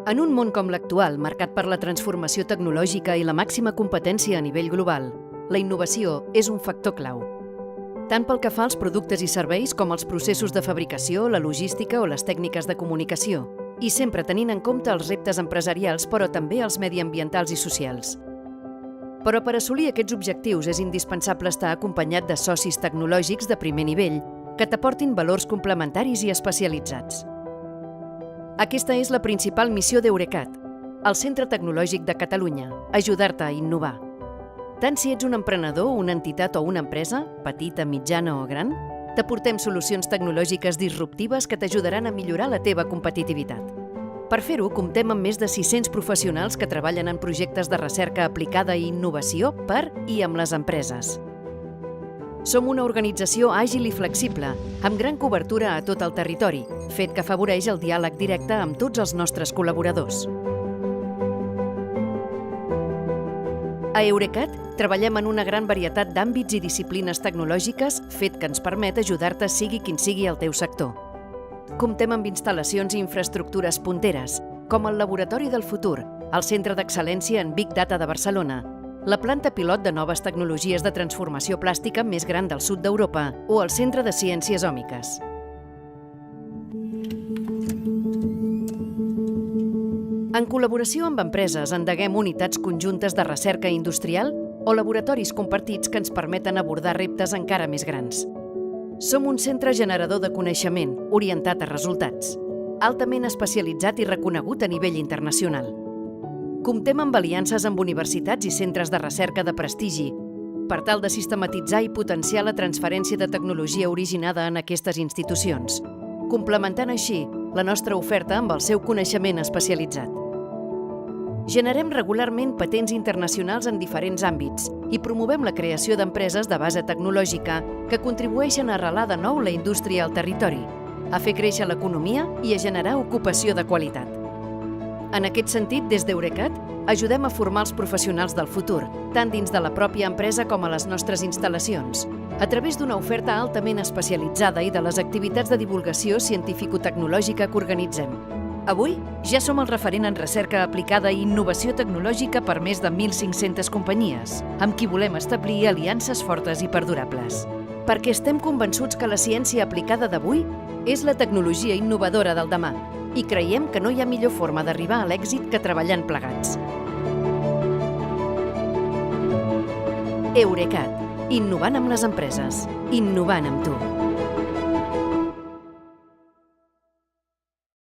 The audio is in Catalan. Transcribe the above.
En un món com l'actual, marcat per la transformació tecnològica i la màxima competència a nivell global, la innovació és un factor clau. Tant pel que fa als productes i serveis com als processos de fabricació, la logística o les tècniques de comunicació, i sempre tenint en compte els reptes empresarials, però també els mediambientals i socials. Però per assolir aquests objectius és indispensable estar acompanyat de socis tecnològics de primer nivell que t'aportin valors complementaris i especialitzats. Aquesta és la principal missió d'Eurecat, el Centre Tecnològic de Catalunya, ajudar-te a innovar. Tant si ets un emprenedor, una entitat o una empresa, petita, mitjana o gran, t'aportem solucions tecnològiques disruptives que t'ajudaran a millorar la teva competitivitat. Per fer-ho, comptem amb més de 600 professionals que treballen en projectes de recerca aplicada i innovació per i amb les empreses. Som una organització àgil i flexible, amb gran cobertura a tot el territori, fet que afavoreix el diàleg directe amb tots els nostres col·laboradors. A Eurecat treballem en una gran varietat d'àmbits i disciplines tecnològiques, fet que ens permet ajudar-te sigui quin sigui el teu sector. Comptem amb instal·lacions i infraestructures punteres, com el Laboratori del Futur, el Centre d'Excel·lència en Big Data de Barcelona, la planta pilot de noves tecnologies de transformació plàstica més gran del sud d'Europa o el Centre de Ciències Òmiques. En col·laboració amb empreses endeguem unitats conjuntes de recerca industrial o laboratoris compartits que ens permeten abordar reptes encara més grans. Som un centre generador de coneixement, orientat a resultats, altament especialitzat i reconegut a nivell internacional. Comptem amb aliances amb universitats i centres de recerca de prestigi per tal de sistematitzar i potenciar la transferència de tecnologia originada en aquestes institucions, complementant així la nostra oferta amb el seu coneixement especialitzat. Generem regularment patents internacionals en diferents àmbits i promovem la creació d'empreses de base tecnològica que contribueixen a arrelar de nou la indústria al territori, a fer créixer l'economia i a generar ocupació de qualitat. En aquest sentit, des d'Eurecat, ajudem a formar els professionals del futur, tant dins de la pròpia empresa com a les nostres instal·lacions, a través d'una oferta altament especialitzada i de les activitats de divulgació científico-tecnològica que organitzem. Avui, ja som el referent en recerca aplicada i innovació tecnològica per més de 1.500 companyies, amb qui volem establir aliances fortes i perdurables. Perquè estem convençuts que la ciència aplicada d'avui és la tecnologia innovadora del demà, i creiem que no hi ha millor forma d'arribar a l'èxit que treballant plegats. Eurecat, innovant amb les empreses, innovant amb tu.